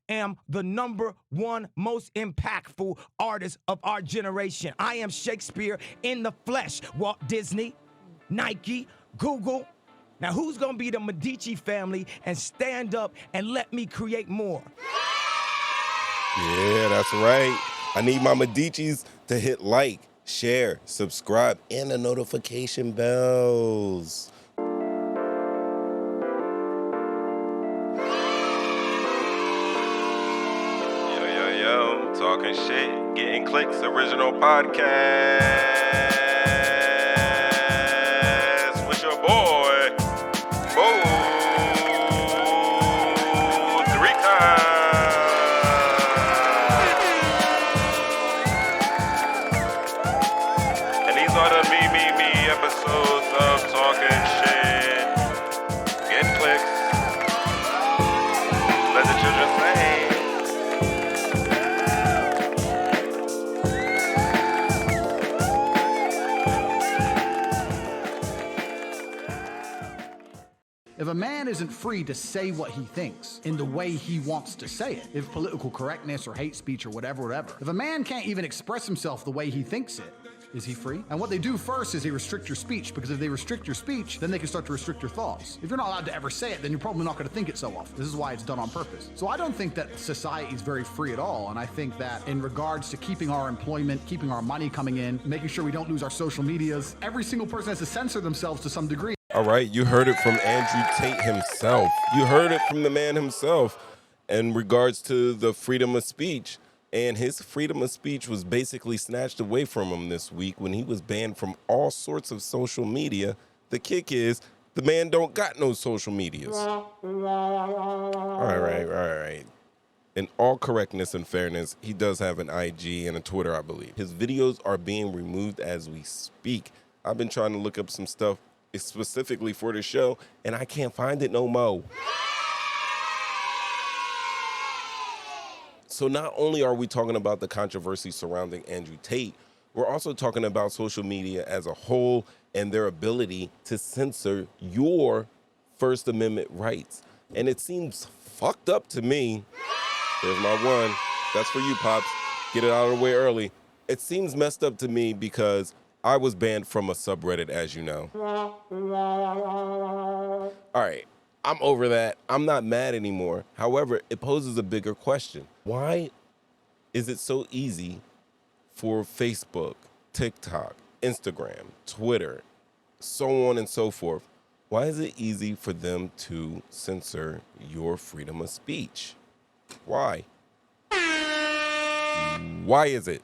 I am the #1 most impactful artist of our generation. I am Shakespeare in the flesh. Walt Disney, Nike, Google. Now, who's gonna be the Medici family and stand up and let me create more? Yeah, that's right. I need my Medicis to hit like, share, subscribe, and the notification bells. Yo, talking shit, getting clicks, original podcast with your boy, Bo, 3 times. And these are the me episodes of talking shit, getting clicks, let the children sing. If a man isn't free to say what he thinks in the way he wants to say it, if political correctness or hate speech or whatever, if a man can't even express himself the way he thinks it, is he free? And what they do first is they restrict your speech, because if they restrict your speech, then they can start to restrict your thoughts. If you're not allowed to ever say it, then you're probably not going to think it so often. This is why it's done on purpose. So I don't think that society is very free at all, and I think that in regards to keeping our employment, keeping our money coming in, making sure we don't lose our social medias, every single person has to censor themselves to some degree. All right, you heard it from Andrew Tate himself. You heard it from the man himself in regards to the freedom of speech. And his freedom of speech was basically snatched away from him this week when he was banned from all sorts of social media. The kick is, the man don't got no social medias. All right. In all correctness and fairness, he does have an IG and a Twitter, I believe. His videos are being removed as we speak. I've been trying to look up some stuff specifically for the show, and I can't find it no more. So not only are we talking about the controversy surrounding Andrew Tate, we're also talking about social media as a whole and their ability to censor your First Amendment rights. And it seems fucked up to me. There's my one. That's for you, Pops. Get it out of the way early. It seems messed up to me because I was banned from a subreddit, as you know. All right, I'm over that. I'm not mad anymore. However, it poses a bigger question. Why is it so easy for Facebook, TikTok, Instagram, Twitter, so on and so forth? Why is it easy for them to censor your freedom of speech? Why? Why is it?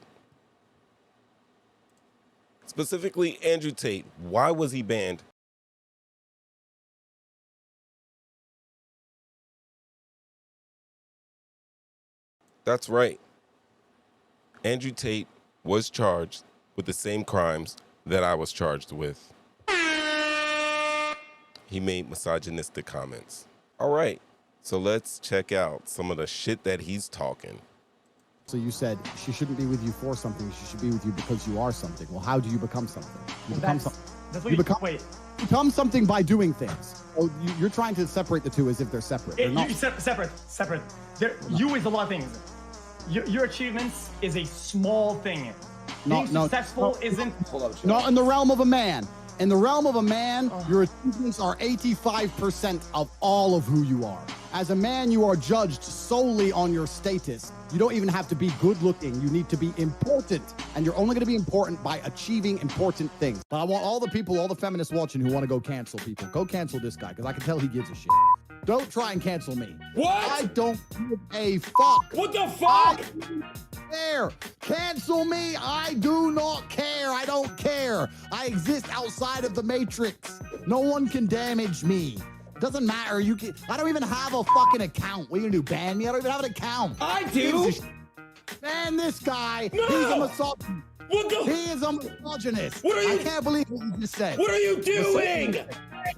Specifically, Andrew Tate, why was he banned? That's right. Andrew Tate was charged with the same crimes that I was charged with. He made misogynistic comments. All right, so let's check out some of the shit that he's talking. So you said she shouldn't be with you for something. She should be with you because you are something. Well, how do you become something? You become something. That's what wait. Become something by doing things. Oh, you're trying to separate the two as if they're separate. They're not. Separate. You is a lot of things. Your achievements is a small thing. Being successful isn't. Not in the realm of a man. In the realm of a man, your achievements are 85% of all of who you are. As a man, you are judged solely on your status. You don't even have to be good looking. You need to be important. And you're only going to be important by achieving important things. But I want all the people, all the feminists watching who want to go cancel people. Go cancel this guy, because I can tell he gives a shit. Don't try and cancel me. What? I don't give a fuck. What the fuck? I don't care. Cancel me. I do not care. I don't care. I exist outside of the matrix. No one can damage me. Doesn't matter. I don't even have a fucking account. What are you gonna do? Ban me? I don't even have an account. I do. Ban this guy. No. He's a misogynist. What the? He is a misogynist. What are you? I can't believe what you just said. What are you doing?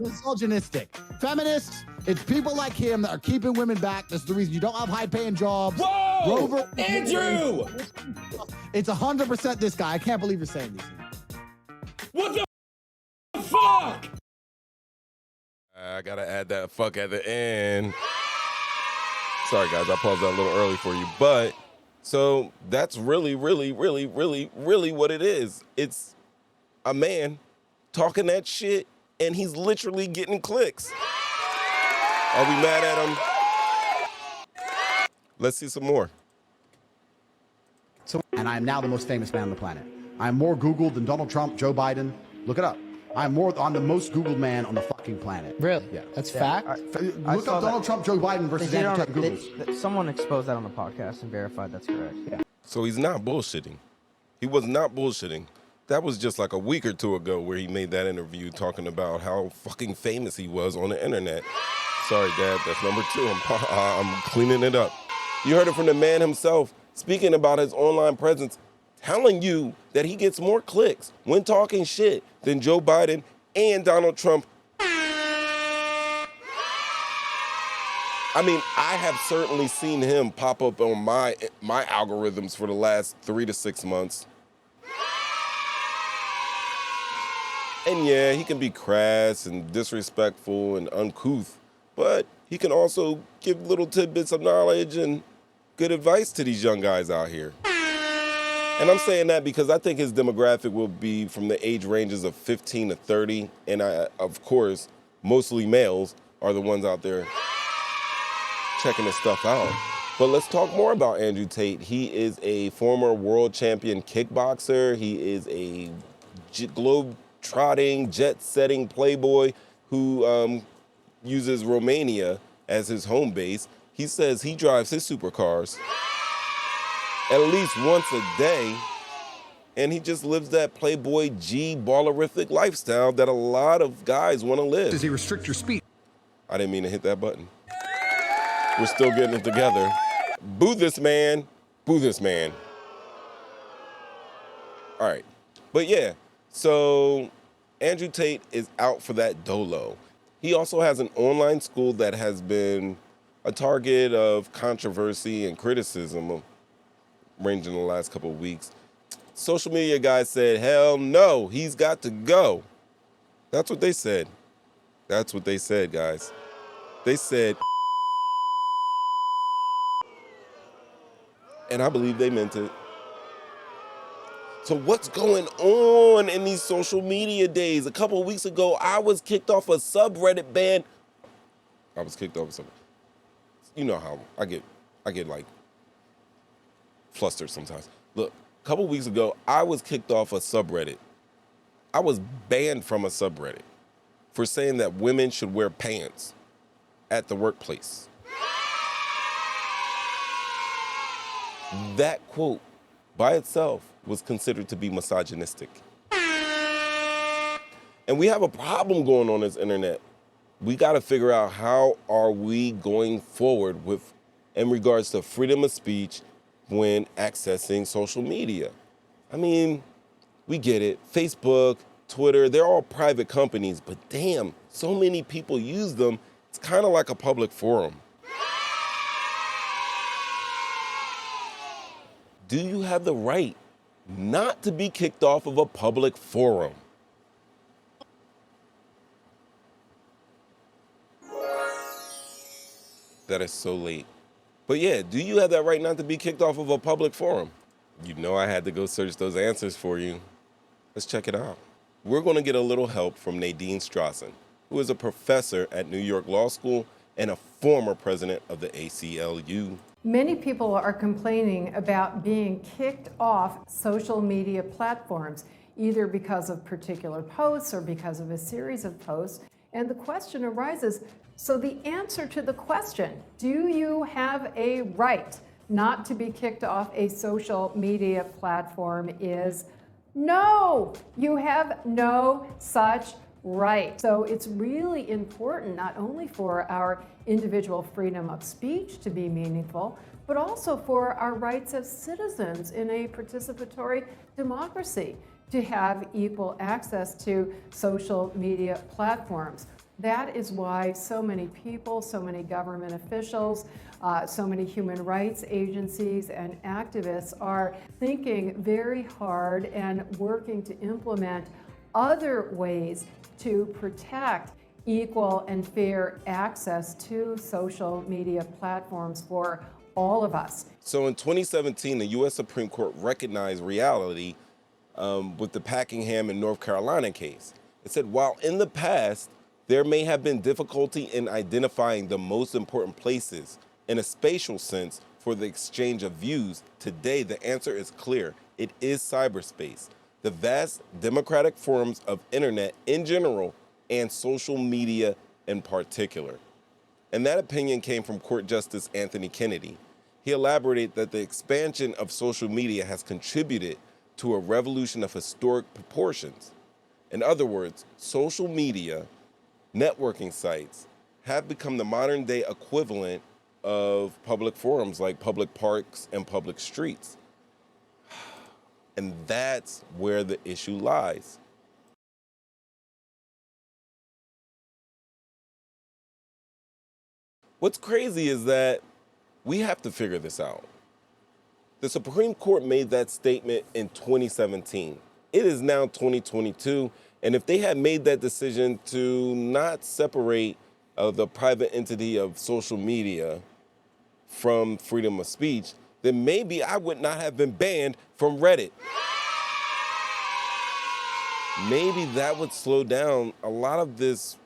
Misogynistic. Feminists, it's people like him that are keeping women back. That's the reason you don't have high-paying jobs. Whoa! Andrew! It's 100% this guy. I can't believe you're saying these things. What the fuck? I gotta add that fuck at the end. Sorry, guys, I paused that a little early for you. But, so that's really what it is. It's a man talking that shit, and he's literally getting clicks. Are we mad at him? Let's see some more. And I am now the most famous man on the planet. I am more Googled than Donald Trump, Joe Biden. Look it up. I'm the most Googled man on the fucking planet. Really? Yeah. That's fact? Look up Donald Trump, Joe Biden versus Andrew Tate Google. Someone exposed that on the podcast and verified that's correct. Yeah. So he's not bullshitting. He was not bullshitting. That was just like a week or two ago where he made that interview talking about how fucking famous he was on the internet. Sorry, Dad, that's number 2. I'm cleaning it up. You heard it from the man himself, speaking about his online presence, telling you that he gets more clicks when talking shit than Joe Biden and Donald Trump. I mean, I have certainly seen him pop up on my algorithms for the last 3 to 6 months. And yeah, he can be crass and disrespectful and uncouth, but he can also give little tidbits of knowledge and good advice to these young guys out here. And I'm saying that because I think his demographic will be from the age ranges of 15 to 30. And of course, mostly males are the ones out there checking this stuff out. But let's talk more about Andrew Tate. He is a former world champion kickboxer. He is a globe-trotting, jet-setting playboy who uses Romania as his home base. He says he drives his supercars at least once a day, and he just lives that Playboy G ballerific lifestyle that a lot of guys want to live. Does he restrict your speech? I didn't mean to hit that button. We're still getting it together. Boo this man. Boo this man. All right. But yeah, so Andrew Tate is out for that dolo. He also has an online school that has been a target of controversy and criticism ranging the last couple of weeks. Social media guys said, hell no, he's got to go. That's what they said. That's what they said, guys. They said, and I believe they meant it. So what's going on in these social media days? A couple of weeks ago, I was kicked off a subreddit ban. I was kicked off a subreddit. You know how I get like flustered sometimes. Look, a couple weeks ago, I was kicked off a subreddit. I was banned from a subreddit for saying that women should wear pants at the workplace. That quote by itself was considered to be misogynistic. And we have a problem going on this internet. We got to figure out how are we going forward with in regards to freedom of speech when accessing social media. I mean, we get it. Facebook, Twitter, they're all private companies, but damn, so many people use them. It's kind of like a public forum. Do you have the right not to be kicked off of a public forum? That is so late. But yeah, do you have that right not to be kicked off of a public forum? You know I had to go search those answers for you. Let's check it out. We're going to get a little help from Nadine Strassen, who is a professor at New York Law School and a former president of the ACLU. Many people are complaining about being kicked off social media platforms, either because of particular posts or because of a series of posts. And the question arises, so the answer to the question, do you have a right not to be kicked off a social media platform, is no, you have no such right. So it's really important not only for our individual freedom of speech to be meaningful, but also for our rights as citizens in a participatory democracy to have equal access to social media platforms. That is why so many people, so many government officials, so many human rights agencies and activists are thinking very hard and working to implement other ways to protect equal and fair access to social media platforms for all of us. So in 2017, the U.S. Supreme Court recognized reality with the Packingham and North Carolina case. It said, while in the past, there may have been difficulty in identifying the most important places in a spatial sense for the exchange of views, today the answer is clear. It is cyberspace, the vast democratic forums of internet in general and social media in particular. And that opinion came from Court Justice Anthony Kennedy. He elaborated that the expansion of social media has contributed to a revolution of historic proportions. In other words, social media, networking sites have become the modern day equivalent of public forums like public parks and public streets. And that's where the issue lies. What's crazy is that we have to figure this out. The Supreme Court made that statement in 2017. It is now 2022, and if they had made that decision to not separate the private entity of social media from freedom of speech, then maybe I would not have been banned from Reddit. Maybe that would slow down a lot of this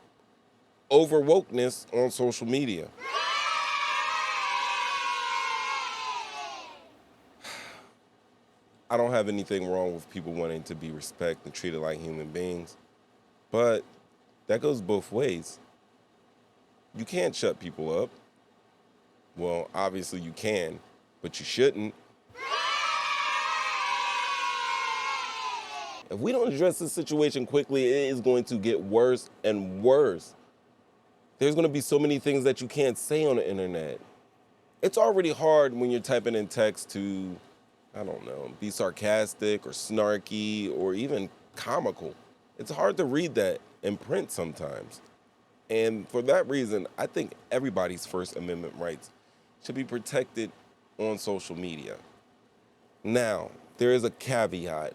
over-wokeness on social media. I don't have anything wrong with people wanting to be respected and treated like human beings, but that goes both ways. You can't shut people up. Well, obviously you can, but you shouldn't. If we don't address this situation quickly, it is going to get worse and worse. There's going to be so many things that you can't say on the internet. It's already hard when you're typing in text to, I don't know, be sarcastic or snarky or even comical. It's hard to read that in print sometimes. And for that reason, I think everybody's First Amendment rights should be protected on social media. Now, there is a caveat.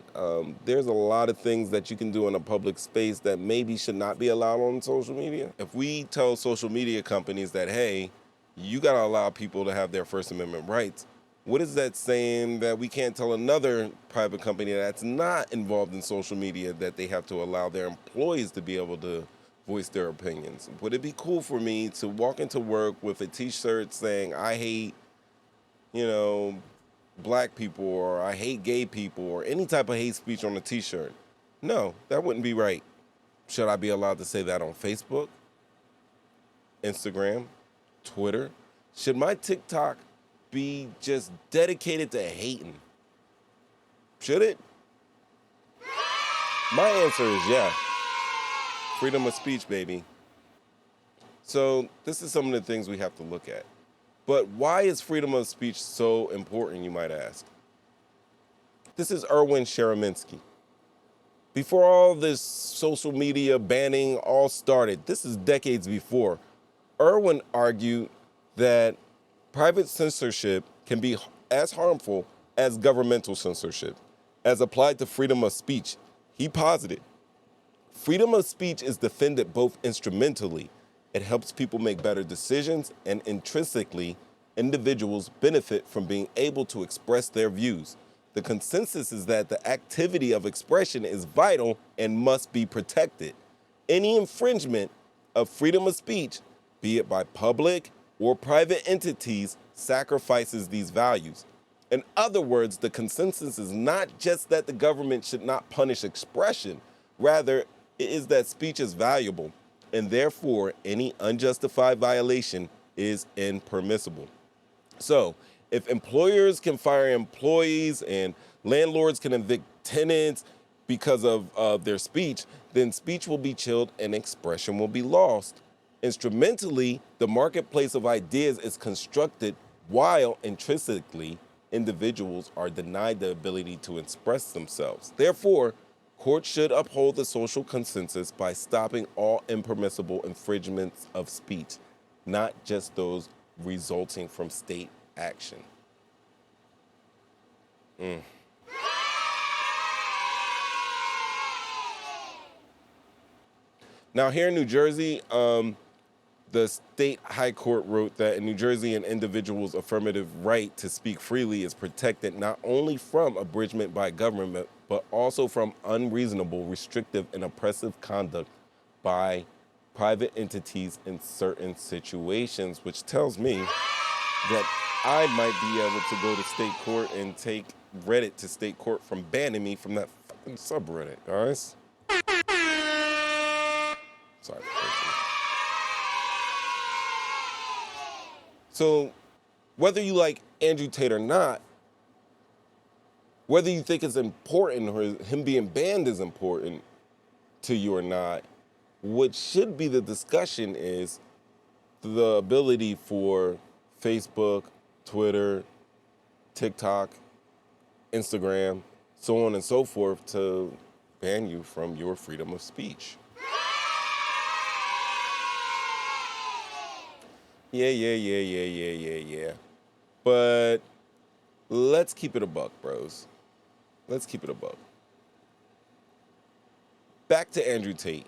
There's a lot of things that you can do in a public space that maybe should not be allowed on social media. If we tell social media companies that, hey, you gotta allow people to have their First Amendment rights, what is that saying that we can't tell another private company that's not involved in social media that they have to allow their employees to be able to voice their opinions? Would it be cool for me to walk into work with a t-shirt saying, I hate, black people, or I hate gay people, or any type of hate speech on a t-shirt? No, that wouldn't be right. Should I be allowed to say that on Facebook, Instagram, Twitter? Should my TikTok be just dedicated to hating? Should it? My answer is yeah. Freedom of speech, baby. So this is some of the things we have to look at. But why is freedom of speech so important, you might ask? This is Erwin Chemerinsky. Before all this social media banning all started, this is decades before, Erwin argued that private censorship can be as harmful as governmental censorship, as applied to freedom of speech. He posited, freedom of speech is defended both instrumentally. It helps people make better decisions, and intrinsically, individuals benefit from being able to express their views. The consensus is that the activity of expression is vital and must be protected. Any infringement of freedom of speech, be it by public or private entities, sacrifices these values. In other words, the consensus is not just that the government should not punish expression, rather, it is that speech is valuable, and therefore any unjustified violation is impermissible. So, if employers can fire employees and landlords can evict tenants because of their speech, then speech will be chilled and expression will be lost. Instrumentally, the marketplace of ideas is constructed while intrinsically individuals are denied the ability to express themselves. Therefore, courts should uphold the social consensus by stopping all impermissible infringements of speech, not just those resulting from state action. Now, here in New Jersey, the state high court wrote that in New Jersey, an individual's affirmative right to speak freely is protected not only from abridgment by government, but also from unreasonable, restrictive, and oppressive conduct by private entities in certain situations, which tells me that I might be able to go to state court and take Reddit to state court from banning me from that fucking subreddit, guys. Sorry. So, whether you like Andrew Tate or not, whether you think it's important or him being banned is important to you or not, what should be the discussion is the ability for Facebook, Twitter, TikTok, Instagram, so on and so forth to ban you from your freedom of speech. Yeah. But let's keep it a buck, bros. Let's keep it a buck. Back to Andrew Tate.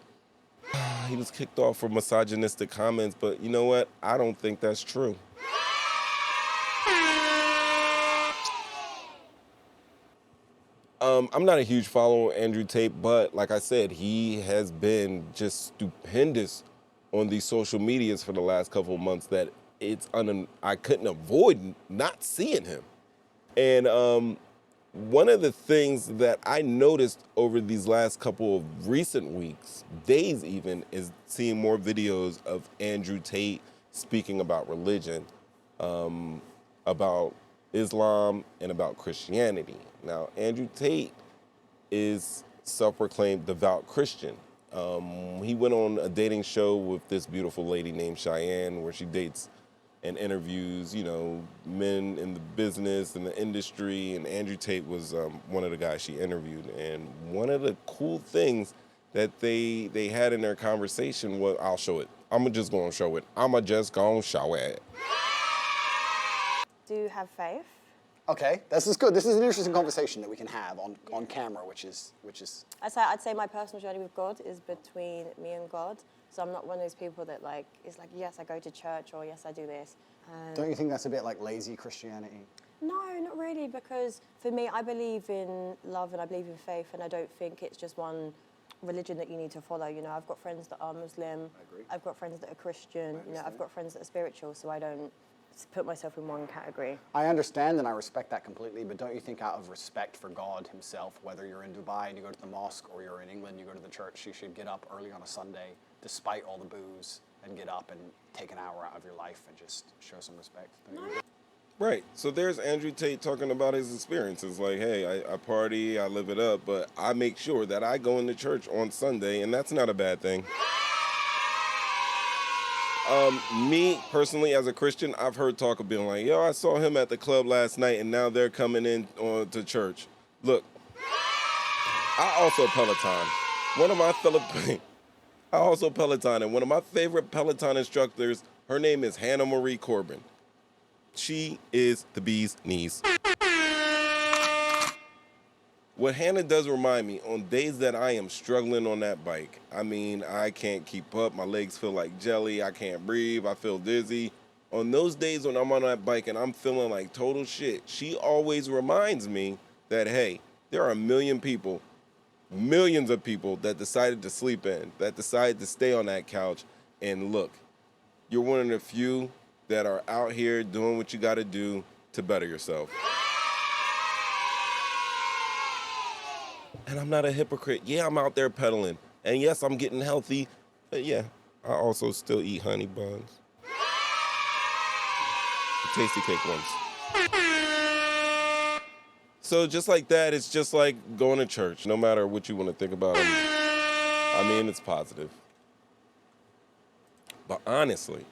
He was kicked off for misogynistic comments, but you know what? I don't think that's true. I'm not a huge follower of Andrew Tate, but like I said, he has been just stupendous on these social medias for the last couple of months that I couldn't avoid not seeing him. And one of the things that I noticed over these last couple of recent weeks, days even, is seeing more videos of Andrew Tate speaking about religion, about Islam, and about Christianity. Now, Andrew Tate is self-proclaimed devout Christian. He went on a dating show with this beautiful lady named Cheyenne, where she dates and interviews, men in the business and the industry. And Andrew Tate was one of the guys she interviewed. And one of the cool things that they had in their conversation was, I'll show it. I'm just gonna show it. Do you have faith? Okay, this is good. This is an interesting conversation that we can have on camera, which is. I'd say my personal journey with God is between me and God. So I'm not one of those people that is like, yes, I go to church, or yes, I do this. Don't you think that's a bit like lazy Christianity? No, not really, because for me, I believe in love and I believe in faith, and I don't think it's just one religion that you need to follow. I've got friends that are Muslim. I agree. I've got friends that are Christian. I've got friends that are spiritual, so I don't put myself in one category. I understand and I respect that completely, but don't you think out of respect for God himself, whether you're in Dubai and you go to the mosque, or you're in England and you go to the church, you should get up early on a Sunday, despite all the booze, and get up and take an hour out of your life and just show some respect? Right. So there's Andrew Tate talking about his experiences. Like, hey, I party, I live it up, but I make sure that I go into church on Sunday, and that's not a bad thing. Me, personally, as a Christian, I've heard talk of being like, yo, I saw him at the club last night, and now they're coming in to church. Look, I also Peloton. I also Peloton, and one of my favorite Peloton instructors, her name is Hannah Marie Corbin. She is the bee's knees. What Hannah does remind me, on days that I am struggling on that bike, I can't keep up, my legs feel like jelly, I can't breathe, I feel dizzy. On those days when I'm on that bike and I'm feeling like total shit, she always reminds me that, hey, there are millions of people that decided to sleep in, that decided to stay on that couch, and look, you're one of the few that are out here doing what you gotta do to better yourself. And I'm not a hypocrite. Yeah, I'm out there pedaling. And yes, I'm getting healthy. But yeah, I also still eat honey buns. The tasty cake ones. So just like that, it's just like going to church. No matter what you want to think about them. It's positive. But honestly,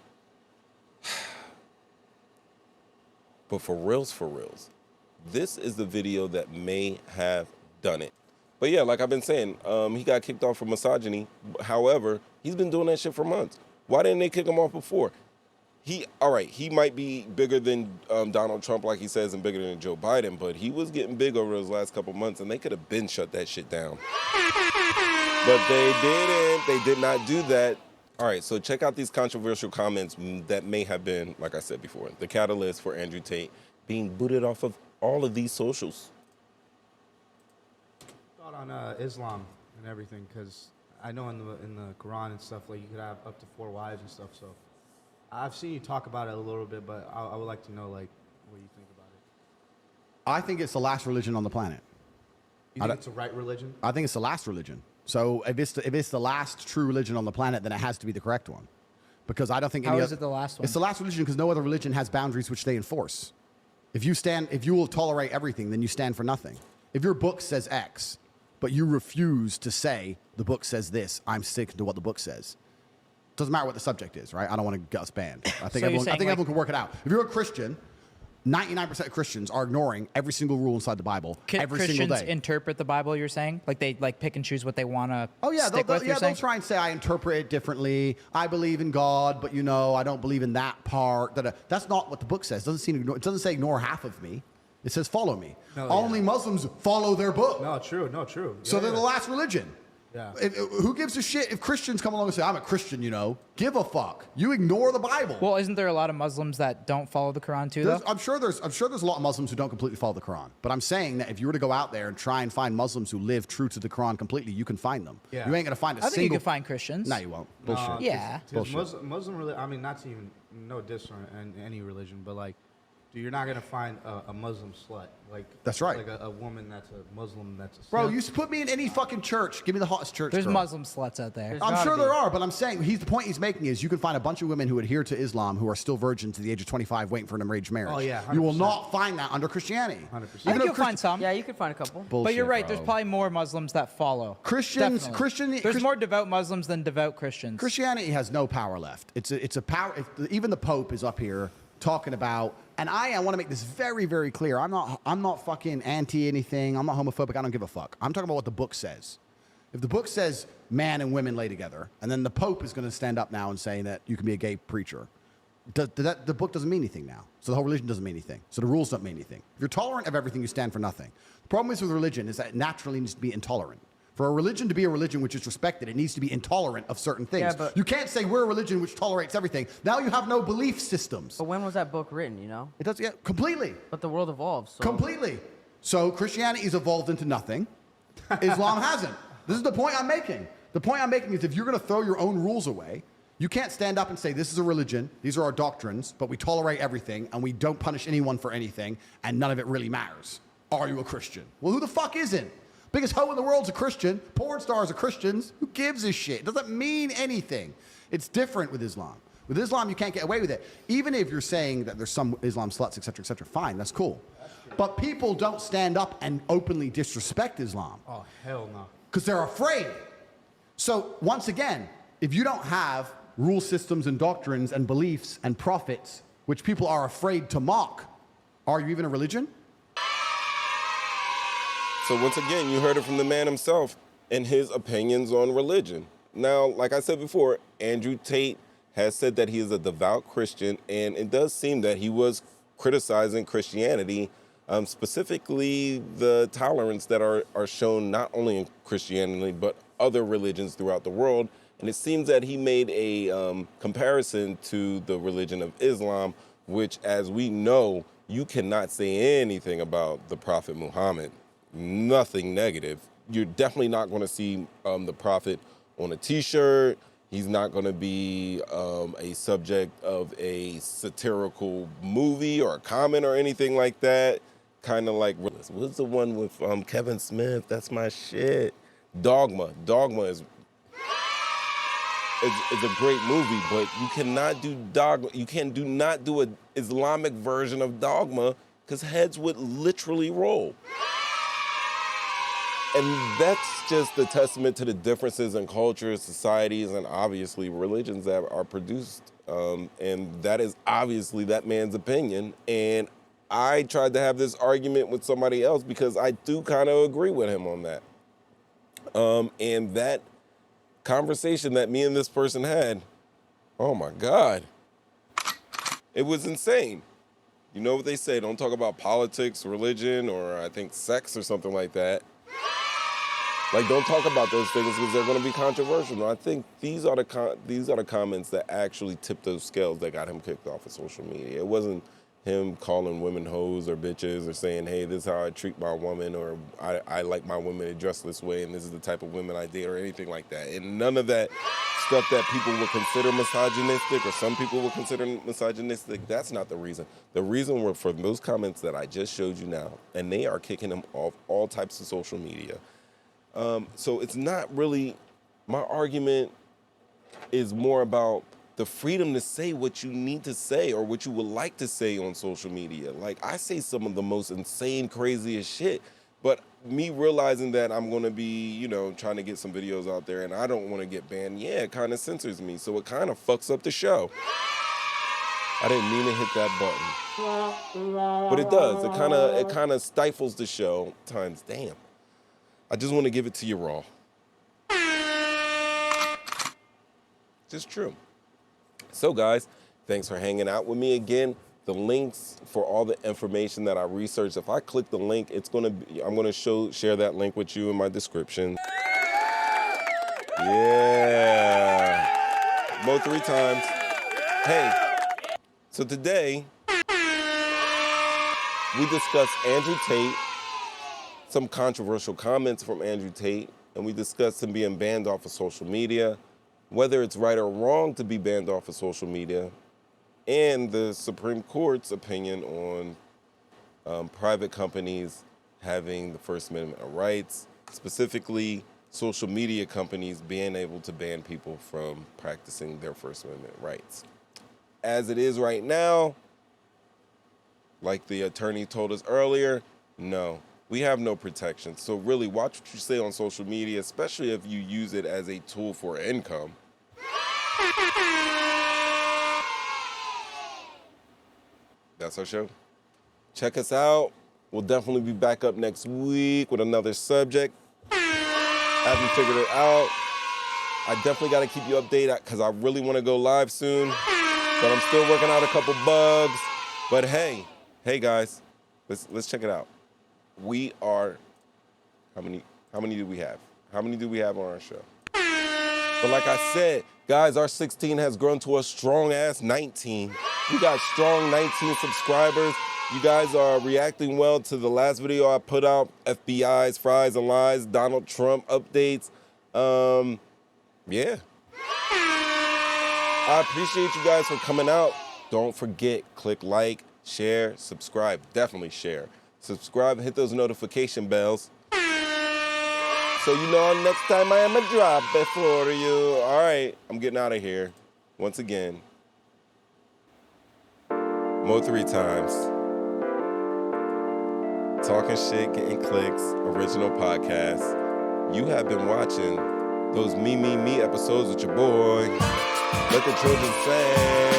but for reals, this is the video that may have done it. But yeah, like I've been saying, he got kicked off for misogyny. However, he's been doing that shit for months. Why didn't they kick him off before? He might be bigger than Donald Trump, like he says, and bigger than Joe Biden, but he was getting big over those last couple months, and they could have been shut that shit down. But they didn't. They did not do that. All right, so check out these controversial comments that may have been, like I said before, the catalyst for Andrew Tate being booted off of all of these socials. Thought on Islam and everything, because I know in the Quran and stuff, like you could have up to 4 wives and stuff. So I've seen you talk about it a little bit, but I would like to know like what you think about it. I think it's the last religion on the planet. You think it's the right religion? I think it's the last religion. So if it's the last true religion on the planet, then it has to be the correct one. Because I don't think How is it the last one? It's the last religion because no other religion has boundaries which they enforce. If you will tolerate everything, then you stand for nothing. If your book says X, but you refuse to say the book says this, I'm sticking to what the book says. Doesn't matter what the subject is, right? I don't want to get us banned. I think everyone can work it out. If you're a Christian, 99% of Christians are ignoring every single rule inside the Bible every single day. Christians interpret the Bible, you're saying? Like they pick and choose what they want to stick with, they'll try and say, I interpret it differently. I believe in God, but I don't believe in that part. That's not what the book says. It doesn't say ignore half of me. It says follow me. Only Muslims follow their book. No, true. So they're the last religion. Yeah. Who gives a shit if Christians come along and say, I'm a Christian, Give a fuck. You ignore the Bible. Well, isn't there a lot of Muslims that don't follow the Quran too, though? I'm sure there's a lot of Muslims who don't completely follow the Quran. But I'm saying that if you were to go out there and try and find Muslims who live true to the Quran completely, you can find them. Yeah. You ain't going to find I think you can find Christians. No, you won't. Bullshit. Yeah. Bullshit. Muslim religion, I mean, not to even, no diss on any religion, but like, dude, you're not going to find a Muslim slut. Like, that's right. Like a woman that's a Muslim that's a slut. Bro, you put me in any fucking church. Give me the hottest church. There's girl. Muslim sluts out there. I'm sure there are, but I'm saying the point he's making is you can find a bunch of women who adhere to Islam who are still virgins to the age of 25 waiting for an arranged marriage. Oh, yeah, 100%. You will not find that under Christianity. 100%. I think you'll find some. Yeah, you could find a couple. Bullshit, but you're right. bro. There's probably more Muslims that follow. Christians. Definitely. There's more devout Muslims than devout Christians. Christianity has no power left. It's a power. Even the Pope is up here talking about. And I want to make this very, very clear. I'm not fucking anti anything. I'm not homophobic. I don't give a fuck. I'm talking about what the book says. If the book says man and women lay together, and then the Pope is going to stand up now and say that you can be a gay preacher, the book doesn't mean anything now. So the whole religion doesn't mean anything. So the rules don't mean anything. If you're tolerant of everything, you stand for nothing. The problem is with religion is that it naturally needs to be intolerant. For a religion to be a religion which is respected, it needs to be intolerant of certain things. Yeah, but you can't say we're a religion which tolerates everything. Now you have no belief systems. But when was that book written, It does, yeah, completely. But the world evolves. So. Completely. So Christianity's evolved into nothing. Islam hasn't. This is the point I'm making. The point I'm making is if you're going to throw your own rules away, you can't stand up and say, this is a religion, these are our doctrines, but we tolerate everything, and we don't punish anyone for anything, and none of it really matters. Are you a Christian? Well, who the fuck isn't? Biggest hoe in the world's a Christian. Porn stars are Christians. Who gives a shit? It doesn't mean anything. It's different with Islam. With Islam, you can't get away with it. Even if you're saying that there's some Islam sluts, et cetera, fine, that's cool. But people don't stand up and openly disrespect Islam. Oh, hell no. Because they're afraid. So, once again, if you don't have rule systems and doctrines and beliefs and prophets, which people are afraid to mock, are you even a religion? So once again, you heard it from the man himself and his opinions on religion. Now, like I said before, Andrew Tate has said that he is a devout Christian, and it does seem that he was criticizing Christianity, specifically the tolerance that are shown not only in Christianity, but other religions throughout the world. And it seems that he made a comparison to the religion of Islam, which, as we know, you cannot say anything about the Prophet Muhammad. Nothing negative. You're definitely not going to see the Prophet on a T-shirt. He's not going to be a subject of a satirical movie or a comment or anything like that. Kind of like, what's the one with Kevin Smith? That's my shit. Dogma. Dogma is a great movie, but you cannot do Dogma. You do not do an Islamic version of Dogma because heads would literally roll. And that's just a testament to the differences in cultures, societies, and obviously religions that are produced. And that is obviously that man's opinion. And I tried to have this argument with somebody else because I do kind of agree with him on that. And that conversation that me and this person had, oh my God, it was insane. You know what they say, don't talk about politics, religion, or I think sex or something like that. Like, don't talk about those things because they're going to be controversial. And I think these are the comments that actually tipped those scales that got him kicked off of social media. It wasn't him calling women hoes or bitches or saying, hey, this is how I treat my woman, or I like my women to dress this way and this is the type of women I date, or anything like that. And none of that stuff that people would consider misogynistic, or some people would consider misogynistic, that's not the reason. The reason were for those comments that I just showed you now, and they are kicking him off all types of social media. So it's not really, my argument is more about the freedom to say what you need to say or what you would like to say on social media. Like, I say some of the most insane, craziest shit, but me realizing that I'm going to be, trying to get some videos out there and I don't want to get banned, it kind of censors me. So it kind of fucks up the show. I didn't mean to hit that button, but it does. It kind of stifles the show times. Damn. I just want to give it to you raw. Just true. So guys, thanks for hanging out with me again. The links for all the information that I researched, if I click the link, I'm gonna share that link with you in my description. Yeah. Mo 3 times. Hey, so today we discussed Andrew Tate, some controversial comments from Andrew Tate, and we discussed him being banned off of social media, whether it's right or wrong to be banned off of social media, and the Supreme Court's opinion on private companies having the First Amendment rights, specifically social media companies being able to ban people from practicing their First Amendment rights. As it is right now, like the attorney told us earlier, no. We have no protection. So really, watch what you say on social media, especially if you use it as a tool for income. That's our show. Check us out. We'll definitely be back up next week with another subject. I haven't figured it out. I definitely got to keep you updated because I really want to go live soon. But I'm still working out a couple bugs. But hey guys, let's check it out. We are, how many do we have? How many do we have on our show? But like I said, guys, our 16 has grown to a strong-ass 19. We got strong 19 subscribers. You guys are reacting well to the last video I put out, FBI's, Fries and Lies, Donald Trump updates. Yeah. I appreciate you guys for coming out. Don't forget, click like, share, subscribe. Definitely share. Subscribe, hit those notification bells. So next time I am a drop it for you. All right, I'm getting out of here. Once again, Mo 3 times. Talking shit, getting clicks, original podcast. You have been watching those Me episodes with your boy. Let the children sing.